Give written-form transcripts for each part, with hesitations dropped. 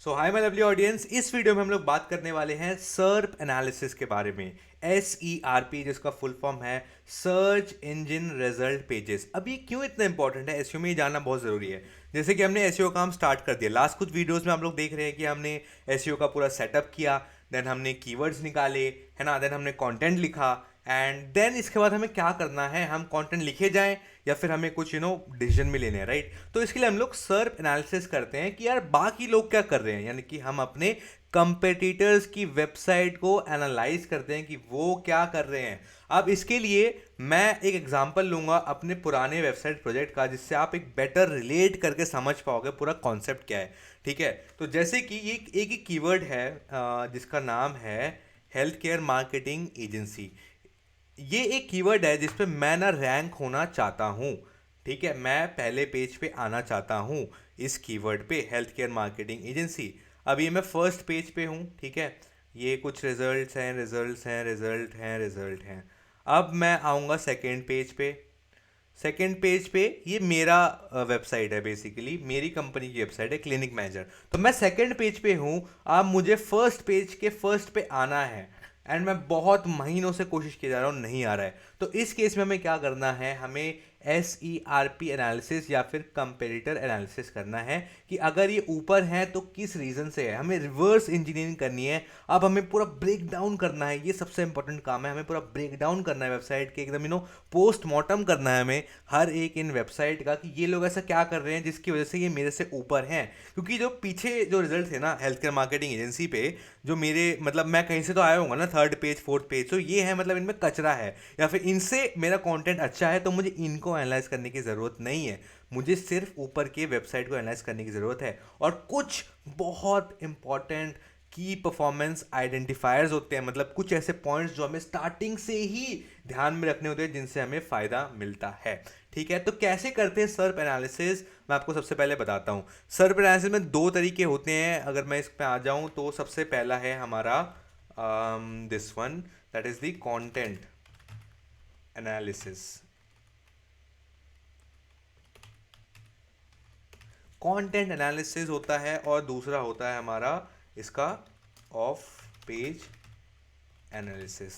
So hi my lovely audience, इस video में हम लोग बात करने वाले हैं सर्प एनालिसिस के बारे में। SERP जिसका फुल फॉर्म है सर्च इंजन रिजल्ट पेजेस। अब ये क्यों इतना इंपॉर्टेंट है, एसईओ में ये जानना बहुत ज़रूरी है। जैसे कि हमने एसईओ काम स्टार्ट कर दिया, लास्ट कुछ वीडियोस में हम लोग देख रहे हैं कि हमने एसईओ का पूरा सेटअप किया, देन हमने कीवर्ड्स निकाले, है ना, देन हमने कंटेंट लिखा, एंड देन इसके बाद हमें क्या करना है, हम कंटेंट लिखे जाएं या फिर हमें कुछ डिसीजन भी लेने हैं, राइट। तो इसके लिए हम लोग सर्प एनालिसिस करते हैं कि यार बाकी लोग क्या कर रहे हैं, यानी कि हम अपने कंपेटिटर्स की वेबसाइट को एनालाइज करते हैं कि वो क्या कर रहे हैं। अब इसके लिए मैं एक एग्जांपल लूंगा अपने पुराने वेबसाइट प्रोजेक्ट का, जिससे आप एक बेटर रिलेट करके समझ पाओगे पूरा कॉन्सेप्ट क्या है। ठीक है, तो जैसे कि ये एक ही कीवर्ड है जिसका नाम है हेल्थ केयर मार्केटिंग एजेंसी। ये एक कीवर्ड है जिस पे मैं ना रैंक होना चाहता हूँ। ठीक है, मैं पहले पेज पे आना चाहता हूँ इस कीवर्ड पे, हेल्थ केयर मार्केटिंग एजेंसी। अब ये मैं फर्स्ट पेज पे हूँ, ठीक है। ये कुछ रिजल्ट्स हैं, रिजल्ट्स हैं, रिजल्ट हैं, रिजल्ट हैं। अब मैं आऊँगा सेकेंड पेज पे। सेकेंड पेज पे ये मेरा वेबसाइट है, बेसिकली मेरी कंपनी की वेबसाइट है, क्लिनिक मैनेजर। तो मैं सेकेंड पेज पे हूँ, अब मुझे फर्स्ट पेज के फर्स्ट पे आना है, एंड मैं बहुत महीनों से कोशिश किया जा रहा हूँ, नहीं आ रहा है। तो इस केस में हमें क्या करना है, हमें SERP एनालिसिस या फिर कंपेटिटर एनालिसिस करना है कि अगर ये ऊपर है तो किस रीज़न से है। हमें रिवर्स इंजीनियरिंग करनी है। अब हमें पूरा ब्रेक डाउन करना है, ये सबसे इंपॉर्टेंट काम है। हमें पूरा ब्रेक डाउन करना है वेबसाइट के, एकदम पोस्टमार्टम करना है हमें हर एक इन वेबसाइट का कि ये लोग ऐसा क्या कर रहे हैं जिसकी वजह से ये मेरे से ऊपर हैं। क्योंकि जो पीछे जो रिजल्ट थे ना हेल्थ केयर मार्केटिंग एजेंसी पे, जो मेरे मतलब मैं कहीं से तो आया हूँ ना, थर्ड पेज फोर्थ पेज, तो ये है मतलब इनमें कचरा है या फिर इनसे मेरा कंटेंट अच्छा है, तो मुझे इनको एनालाइज करने की ज़रूरत नहीं है। मुझे सिर्फ ऊपर के वेबसाइट को एनालाइज करने की ज़रूरत है। और कुछ बहुत इंपॉर्टेंट की परफॉर्मेंस आइडेंटिफायर्स होते हैं, मतलब कुछ ऐसे पॉइंट्स जो हमें स्टार्टिंग से ही ध्यान में रखने होते हैं जिनसे हमें फ़ायदा मिलता है। ठीक है, तो कैसे करते हैं सर्प एनालिसिस, मैं आपको सबसे पहले बताता हूँ। सर्प एनालिसिस में दो तरीके होते हैं। अगर मैं इस पे आ जाऊँ तो सबसे पहला है हमारा this one, that is the content analysis. Content analysis होता है और दूसरा होता है हमारा इसका ऑफ पेज एनालिसिस।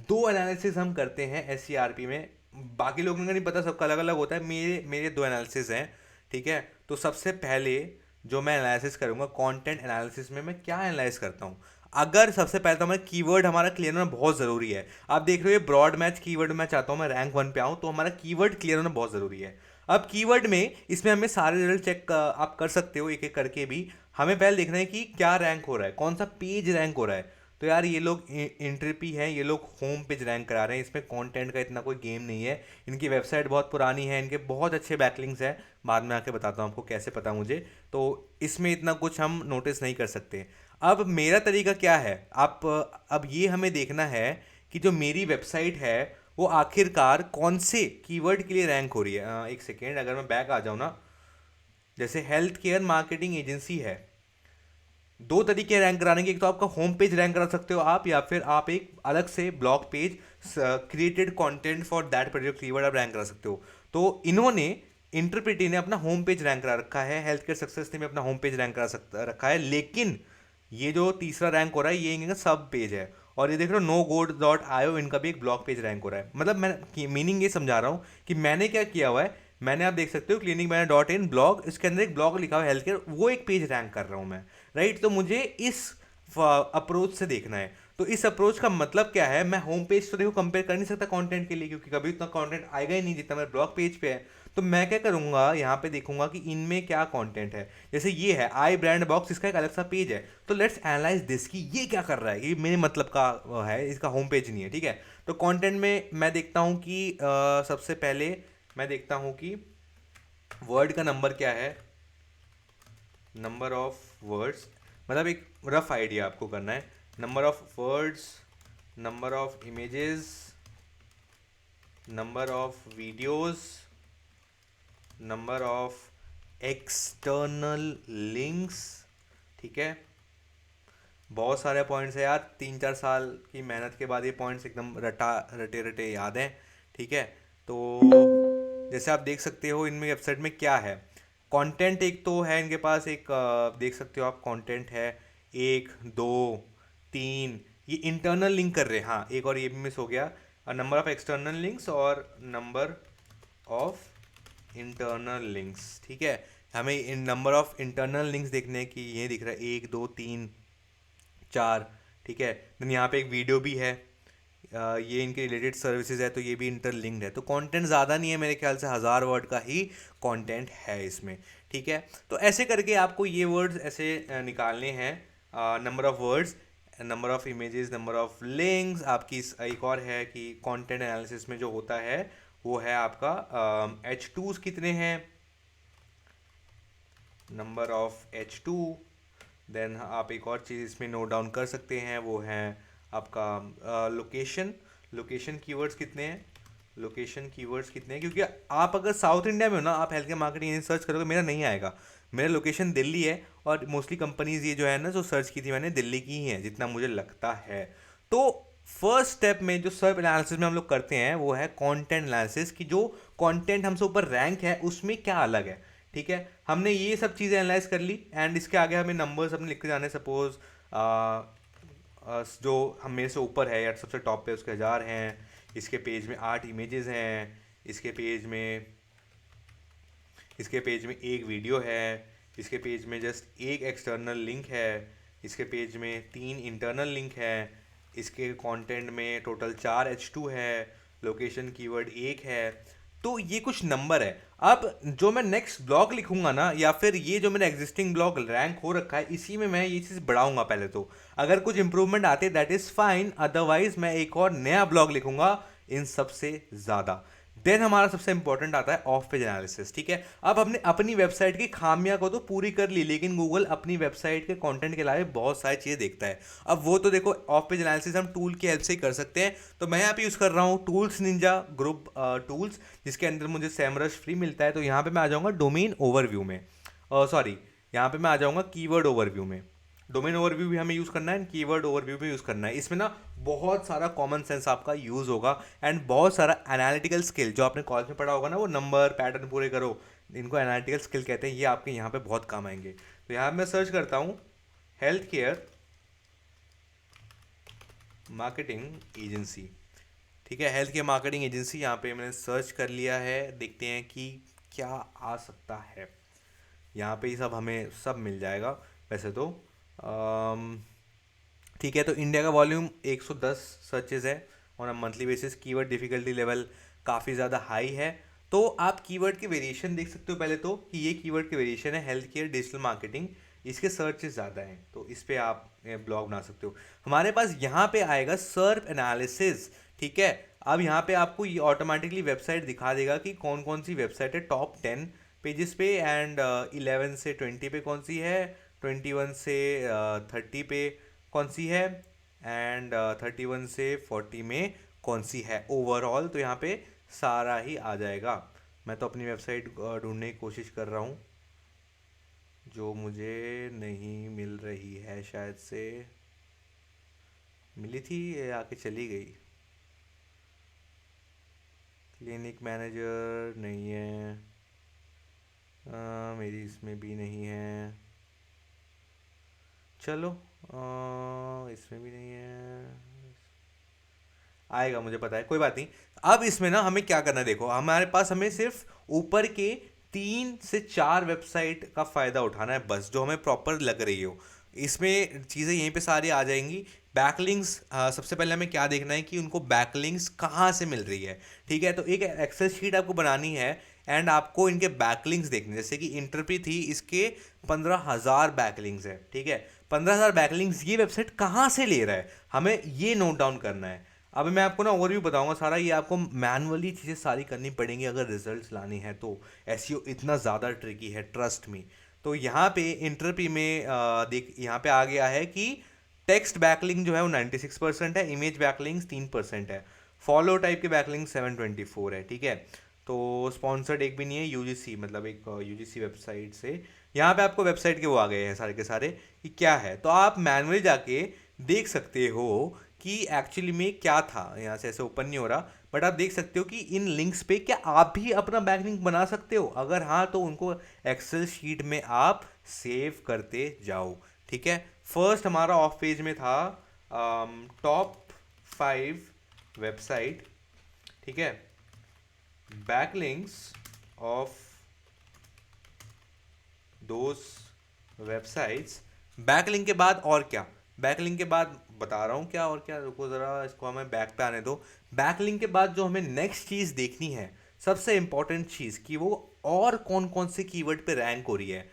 दो एनालिसिस हम करते हैं SERP में। बाकी लोगों का नहीं पता, सबका अलग अलग होता है। मेरे मेरे दो एनालिसिस हैं। ठीक है, तो सबसे पहले जो मैं एनालिसिस करूंगा कंटेंट एनालिसिस में, मैं क्या एनालाइज करता हूँ। अगर सबसे पहले तो हमारा कीवर्ड हमारा क्लियर होना बहुत ज़रूरी है। आप देख रहे हो ब्रॉड मैच कीवर्ड मैं चाहता हूँ मैं रैंक 1 पे आऊँ, तो हमारा कीवर्ड क्लियर होना बहुत ज़रूरी है। अब कीवर्ड में इसमें हमें सारे रिजल्ट चेक आप कर सकते हो एक एक करके भी। हमें पहले देखना है कि क्या रैंक हो रहा है, कौन सा पेज रैंक हो रहा है। तो यार ये लोग एंट्री हैं, ये लोग होम पेज रैंक करा रहे हैं, इसमें कंटेंट का इतना कोई गेम नहीं है। इनकी वेबसाइट बहुत पुरानी है, इनके बहुत अच्छे बैकलिंक्स हैं, बाद में आके बताता हूँ आपको कैसे पता मुझे। तो इसमें इतना कुछ हम नोटिस नहीं कर सकते। अब मेरा तरीका क्या है, आप अब ये हमें देखना है कि जो मेरी वेबसाइट है वो आखिरकार कौन से कीवर्ड के लिए रैंक हो रही है। एक सेकेंड, अगर मैं बैक आ जाऊँ ना, जैसे हेल्थ केयर मार्केटिंग एजेंसी है। दो तरीके रैंक कराने के, एक तो आपका होम पेज रैंक करा सकते हो आप, या फिर आप एक अलग से blog page created content for that particular keyword आप रैंक करा सकते हो। तो इन्होंने इंटरप्रिटी ने अपना होम पेज रैंक करा रखा है, हेल्थ केयर सक्सेस ने भी अपना होम पेज रैंक करा सकता रखा है, लेकिन ये जो तीसरा रैंक हो रहा है ये इनका सब पेज है। और ये देख रहे हो नो गोड डॉट आयो, इनका भी एक ब्लॉग पेज रैंक हो रहा है। मतलब मैं मीनिंग ये समझा रहा हूँ कि मैंने क्या किया हुआ है। मैंने, आप देख सकते हो clinic manager dot in blog, इसके अंदर एक ब्लॉग लिखा हुआ है हेल्थ केयर, वो एक पेज रैंक कर रहा हूँ मैं, राइट। तो मुझे इस अप्रोच से देखना है। तो इस अप्रोच का मतलब क्या है, मैं होम पेज तो देखो कंपेयर कर नहीं सकता कंटेंट के लिए, क्योंकि कभी उतना कंटेंट आएगा ही नहीं जितना मेरे ब्लॉग पेज पे है। तो मैं क्या करूंगा, यहाँ पे देखूंगा कि इनमें क्या कंटेंट है। जैसे ये है आई ब्रांड बॉक्स, इसका एक अलग सा पेज है। तो लेट्स एनालाइज दिस कि ये क्या कर रहा है, ये मेरे मतलब का है, इसका होम पेज नहीं है। ठीक है, तो कंटेंट में मैं देखता हूँ कि सबसे पहले मैं देखता हूँ कि वर्ड का नंबर क्या है, नंबर ऑफ वर्ड्स, मतलब एक रफ आइडिया आपको करना है। Number of words, number of images, number of videos, number of external links. ठीक है, बहुत सारे पॉइंट्स है यार, 3-4 साल की मेहनत के बाद ये पॉइंट्स एकदम रटा रटे रटे याद हैं। ठीक है, तो जैसे आप देख सकते हो इनमें वेबसाइट में क्या है, कंटेंट एक तो है इनके पास, एक देख सकते हो आप, कंटेंट है 1 2 3, ये इंटरनल लिंक कर रहे हैं, हाँ एक और ये भी मिस हो गया, नंबर ऑफ एक्सटर्नल लिंक्स और नंबर ऑफ इंटरनल लिंक्स। ठीक है, हमें इन नंबर ऑफ इंटरनल लिंक्स देखने की, ये दिख रहा है 1 2 3 4। ठीक है, देन यहाँ पे एक वीडियो भी है, ये इनके रिलेटेड सर्विसेज है तो ये भी इंटरलिंक्ड है। तो कंटेंट ज़्यादा नहीं है, मेरे ख्याल से 1000 वर्ड का ही कंटेंट है इसमें। ठीक है, तो ऐसे करके आपको ये वर्ड्स ऐसे निकालने हैं, number of words, number of images, number of links. आपकी एक और है कि कंटेंट एनालिसिस में जो होता है वो है आपका H2s कितने हैं, नंबर ऑफ H2। देन आप एक और चीज़ इसमें नोट डाउन कर सकते हैं, वो है आपका लोकेशन, लोकेशन कीवर्ड्स कितने हैं, लोकेशन कीवर्ड्स कितने हैं, क्योंकि आप अगर साउथ इंडिया में हो ना, आप हेल्थ केयर मार्केटिंग सर्च करोगे, मेरा नहीं आएगा, मेरा लोकेशन दिल्ली है, और मोस्टली कंपनीज ये जो है ना, जो सर्च की थी मैंने, दिल्ली की ही है जितना मुझे लगता है। तो फर्स्ट स्टेप में जो सर्च एनालिसिस में हम लोग करते हैं वो है कंटेंट एनालिसिस, कि जो कंटेंट हमसे ऊपर रैंक है उसमें क्या अलग है। ठीक है, हमने ये सब चीज़ें एनालाइज कर ली, एंड इसके आगे हमें नंबर्स अपने लिखते जाने। सपोज जो हम मेरे से ऊपर है, या सबसे टॉप पे उसके 1000 हैं, इसके पेज में 8 इमेजेस हैं, इसके पेज में एक वीडियो है, इसके पेज में जस्ट एक एक्सटर्नल लिंक है, इसके पेज में 3 इंटरनल लिंक है, इसके कंटेंट में टोटल 4 H2 है, लोकेशन कीवर्ड 1 है। तो ये कुछ नंबर है। अब जो मैं नेक्स्ट ब्लॉग लिखूंगा ना, या फिर ये जो मेरा एग्जिस्टिंग ब्लॉग रैंक हो रखा है, इसी में मैं ये चीज़ बढ़ाऊंगा पहले तो। अगर कुछ इंप्रूवमेंट आते दैट इज़ फाइन, अदरवाइज मैं एक और नया ब्लॉग लिखूंगा इन सबसे ज़्यादा। देन हमारा सबसे इंपॉर्टेंट आता है ऑफ पेज एनालिसिस। ठीक है, अब हमने अपनी वेबसाइट की खामियां को तो पूरी कर ली, लेकिन गूगल अपनी वेबसाइट के कंटेंट के अलावा बहुत सारी चीज़ें देखता है। अब वो तो देखो, ऑफ पेज एनालिसिस हम टूल की हेल्प से ही कर सकते हैं। तो मैं यहाँ पे यूज़ कर रहा हूँ टूल्स निंजा ग्रुप टूल्स, जिसके अंदर मुझे सैमरश फ्री मिलता है। तो यहाँ पे मैं आ जाऊँगा डोमेन ओवरव्यू में, सॉरी यहाँ पे मैं आ जाऊँगा कीवर्ड ओवरव्यू में। डोमेन ओवरव्यू भी हमें यूज़ करना है, कीवर्ड ओवरव्यू भी यूज़ करना है। इसमें ना बहुत सारा कॉमन सेंस आपका यूज़ होगा, एंड बहुत सारा एनालिटिकल स्किल जो आपने कॉलेज में पढ़ा होगा ना, वो नंबर पैटर्न पूरे करो, इनको एनालिटिकल स्किल कहते हैं। ये आपके यहाँ पे बहुत काम आएंगे। तो यहाँ मैं सर्च करता हूँ हेल्थ केयर मार्केटिंग एजेंसी। ठीक है, हेल्थ केयर मार्केटिंग एजेंसी, यहाँ पे मैंने सर्च कर लिया है। देखते हैं कि क्या आ सकता है। यहाँ पे ही सब हमें सब मिल जाएगा वैसे तो। ठीक है, तो इंडिया का वॉल्यूम 110 सर्चेज है on a monthly basis. Keyword difficulty level काफ़ी ज़्यादा हाई है। तो आप कीवर्ड के वेरिएशन देख सकते हो पहले तो, कि ये कीवर्ड के वेरिएशन है हेल्थ केयर डिजिटल मार्केटिंग, इसके सर्चेस ज़्यादा हैं, तो इस पर आप ब्लॉग बना सकते हो। हमारे पास यहाँ पे आएगा सर्प एनालिसिस। ठीक है, अब यहाँ पे आपको ये ऑटोमेटिकली वेबसाइट दिखा देगा कि कौन कौन सी वेबसाइट है टॉप 10 पेजेस पे, एंड 11 से 20 पे कौन सी है, 21 से 30 पे कौन सी है, एंड 31 से 40 में कौन सी है ओवरऑल। तो यहाँ पे सारा ही आ जाएगा। मैं तो अपनी वेबसाइट ढूंढने की कोशिश कर रहा हूँ, जो मुझे नहीं मिल रही है। शायद से मिली थी, ये आके चली गई। क्लिनिक मैनेजर नहीं है, मेरी इसमें भी नहीं है। चलो इसमें भी नहीं है, आएगा मुझे पता है, कोई बात नहीं। अब इसमें ना हमें क्या करना है, देखो हमारे पास, हमें सिर्फ ऊपर के 3 से 4 वेबसाइट का फ़ायदा उठाना है बस, जो हमें प्रॉपर लग रही हो। इसमें चीज़ें यहीं पे सारी आ जाएंगी। बैकलिंक्स, सबसे पहले हमें क्या देखना है कि उनको बैकलिंक्स कहाँ से मिल रही है। ठीक है, तो एक एक्सेल शीट आपको बनानी है, एंड आपको इनके बैकलिंक्स देखने, जैसे कि इंटरप्री थी, इसके 15,000 बैकलिंक्स है। ठीक है, 15,000 बैकलिंक्स ये वेबसाइट कहाँ से ले रहा है, हमें ये नोट डाउन करना है। अब मैं आपको ना ओवरव्यू बताऊंगा सारा, ये आपको मैनुअली चीज़ें सारी करनी पड़ेंगी अगर रिजल्ट्स लानी है तो। एसईओ इतना ज़्यादा ट्रिकी है, ट्रस्ट मी। तो यहाँ पे इंटरप्री में देख, यहाँ पे आ गया है कि टेक्स्ट बैकलिंक जो है वो 96% है, इमेज बैकलिंक्स 3% है, फॉलो टाइप के बैकलिंक 724 है। ठीक है, तो स्पॉन्सर्ड एक भी नहीं है, यूजीसी मतलब एक यूजीसी वेबसाइट से। यहाँ पे आपको वेबसाइट के वो आ गए हैं सारे के सारे कि क्या है, तो आप मैनुअली जाके देख सकते हो कि एक्चुअली में क्या था। यहाँ से ऐसे ओपन नहीं हो रहा, बट आप देख सकते हो कि इन लिंक्स पे क्या आप भी अपना बैकलिंक बना सकते हो, अगर हाँ तो उनको एक्सेल शीट में आप सेव करते जाओ। ठीक है, फर्स्ट हमारा ऑफ पेज में था टॉप 5 वेबसाइट, ठीक है, backlinks of those websites. Backlink के बाद और क्या, बैकलिंक के बाद बता रहा हूँ क्या और क्या, रुको ज़रा इसको हमें बैक पे आने दो। बैकलिंक के बाद जो हमें नेक्स्ट चीज़ देखनी है, सबसे इंपॉर्टेंट चीज़, कि वो और कौन कौन से कीवर्ड पे रैंक हो रही है,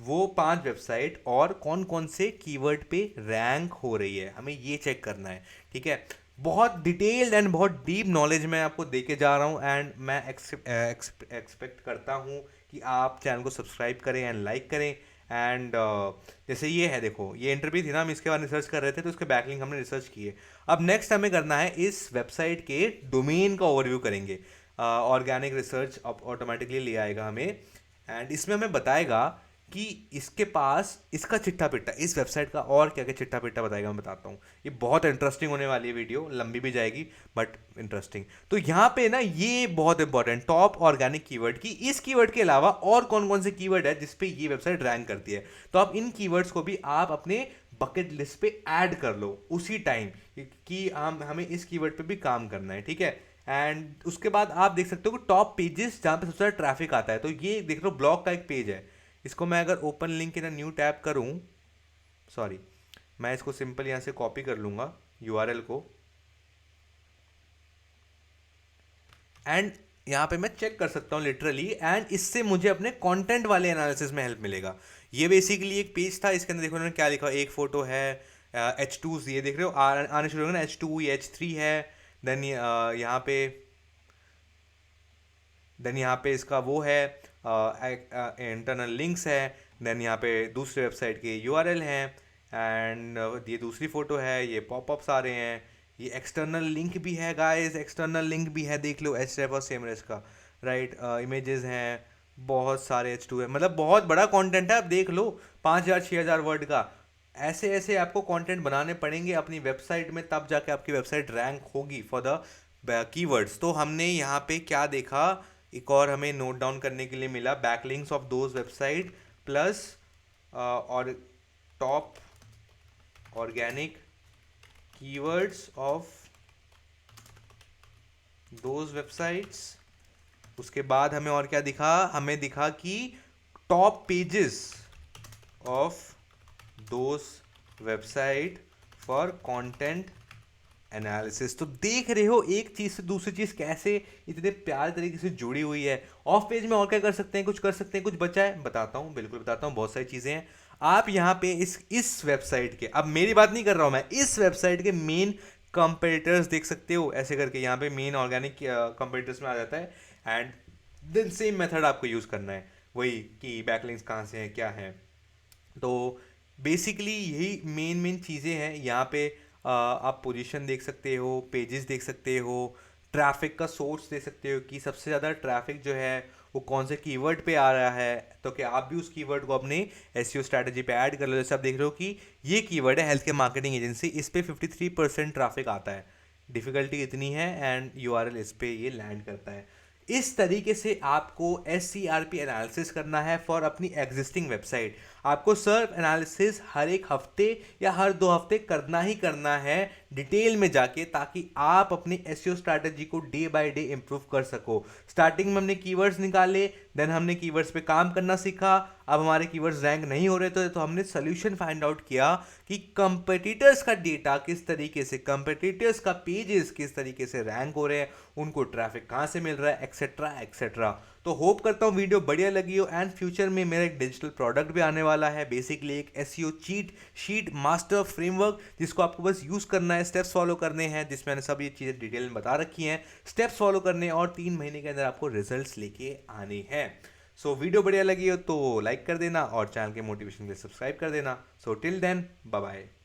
वो 5 वेबसाइट और कौन कौन से कीवर्ड पे रैंक हो रही है, हमें ये चेक करना है। ठीक है, बहुत डिटेल्ड एंड बहुत डीप नॉलेज मैं आपको दे के जा रहा हूँ, एंड मैं एक्सपेक्ट करता हूँ कि आप चैनल को सब्सक्राइब करें एंड लाइक करें। एंड जैसे ये है, देखो ये इंटरव्यू थी ना, हम इसके बाद रिसर्च कर रहे थे तो उसके बैकलिंक हमने रिसर्च किए। अब नेक्स्ट हमें करना है, इस वेबसाइट के डोमेन का ओवरव्यू करेंगे। ऑर्गेनिक रिसर्च ऑटोमेटिकली ले आएगा हमें, एंड इसमें हमें बताएगा कि इसके पास इसका चिट्ठा पिट्टा, इस वेबसाइट का और क्या क्या चिट्ठा पिट्टा बताएगा, मैं बताता हूँ। ये बहुत इंटरेस्टिंग होने वाली है वीडियो, लंबी भी जाएगी बट इंटरेस्टिंग। तो यहाँ पे ना ये बहुत इंपॉर्टेंट, टॉप ऑर्गेनिक कीवर्ड की, इस कीवर्ड के अलावा और कौन कौन से कीवर्ड है जिसपे ये वेबसाइट रैंक करती है। तो आप इन कीवर्ड्स को भी आप अपने बकेट लिस्ट पे ऐड कर लो उसी टाइम, कि हमें इस कीवर्ड पे भी काम करना है। ठीक है, एंड उसके बाद आप देख सकते हो कि टॉप पेजेस जहाँ पे सबसे ज़्यादा ट्रैफिक आता है, तो ये देख लो ब्लॉग का एक पेज है, इसको मैं अगर open link in a new tab करूं, सॉरी, मैं इसको सिंपल यहाँ से कॉपी कर लूँगा यूआरएल को, एंड यहाँ पे मैं चेक कर सकता हूँ लिटरली, एंड इससे मुझे अपने कंटेंट वाले एनालिसिस में हेल्प मिलेगा। ये बेसिकली एक पेज था, इसके अंदर देखो उन्होंने क्या लिखा, एक फोटो है, H2, ये देख रहे हो आने शुरू हो गए ना, H2 ये H3 है, देन यहाँ पे इसका वो है इंटरनल लिंक्स है, देन यहाँ पे दूसरे वेबसाइट के यूआरएल हैं, एंड ये दूसरी फ़ोटो है, ये पॉपअप्स आ रहे हैं, ये एक्सटर्नल लिंक भी है गाइस, एक्सटर्नल लिंक भी है, देख लो एचरेफ और सेमरेस का, राइट, इमेजेस हैं, बहुत सारे H2 है, मतलब बहुत बड़ा कंटेंट है। आप देख लो 5,000 6,000 वर्ड का, ऐसे ऐसे आपको कंटेंट बनाने पड़ेंगे अपनी वेबसाइट में, तब जाके आपकी वेबसाइट रैंक होगी फॉर द कीवर्ड्स। तो हमने यहाँ पे क्या देखा, एक और हमें नोट डाउन करने के लिए मिला, backlinks of those website plus और top organic keywords of those websites. उसके बाद हमें और क्या दिखा, हमें दिखा कि top pages of those website for content analysis. तो देख रहे हो एक चीज से दूसरी चीज कैसे इतने प्यारे तरीके से जुड़ी हुई है। ऑफ पेज में और क्या कर सकते हैं, कुछ कर सकते हैं, कुछ बचा है, बताता हूँ, बिल्कुल बताता हूँ, बहुत सारी चीजें हैं। आप यहाँ पे इस वेबसाइट के, अब मेरी बात नहीं कर रहा हूँ मैं, इस वेबसाइट के मेन कंपेटिटर्स देख सकते हो, ऐसे करके यहाँ पे मेन ऑर्गेनिक कंपेटिटर्स में आ जाता है, एंड देन सेम मेथड आपको यूज करना है, वही कि बैकलिंक्स कहाँ से हैं, क्या है। तो बेसिकली यही मेन मेन चीज़ें हैं यहाँ पे। आप पोजीशन देख सकते हो, पेजेस देख सकते हो, ट्रैफिक का सोर्स देख सकते हो कि सबसे ज़्यादा ट्रैफिक जो है वो कौन से कीवर्ड पे आ रहा है, तो क्या आप भी उस कीवर्ड को अपने एसईओ स्ट्रैटेजी पे ऐड कर लो। जैसे आप देख रहे हो कि ये कीवर्ड है हेल्थ केयर मार्केटिंग एजेंसी, इस पे 53% ट्रैफिक आता है, डिफ़िकल्टी इतनी है, एंड यूआरएल इस पे ये लैंड करता है। इस तरीके से आपको SCRP एनालिसिस करना है फॉर अपनी एग्जिस्टिंग वेबसाइट। आपको सर्फ एनालिसिस हर एक हफ्ते या हर 2 हफ्ते करना ही करना है डिटेल में जाके, ताकि आप अपनी एसईओ स्ट्रैटेजी को डे बाय डे इंप्रूव कर सको। स्टार्टिंग में हमने कीवर्ड्स निकाले, देन हमने कीवर्ड्स पे काम करना सीखा, अब हमारे कीवर्ड्स रैंक नहीं हो रहे तो हमने सोल्यूशन फाइंड आउट किया कि कंपेटिटर्स का डेटा किस तरीके से, कंपेटिटर्स का पेजेस किस तरीके से रैंक हो रहे हैं, उनको ट्रैफिक कहाँ से मिल रहा है, एक्सेट्रा एक्सेट्रा। तो होप करता हूँ वीडियो बढ़िया लगी हो, एंड फ्यूचर में मेरा एक डिजिटल प्रोडक्ट भी आने वाला है, बेसिकली एक SEO cheat sheet master framework, जिसको आपको बस यूज़ करना है, स्टेप्स फॉलो करने हैं, जिसमें मैंने सब ये चीज़ें डिटेल में बता रखी हैं, स्टेप्स फॉलो करने और 3 महीने के अंदर आपको रिजल्ट्स लेके आने हैं। सो वीडियो बढ़िया लगी हो तो लाइक कर देना और चैनल के मोटिवेशन के लिए सब्सक्राइब कर देना। So till then bye bye.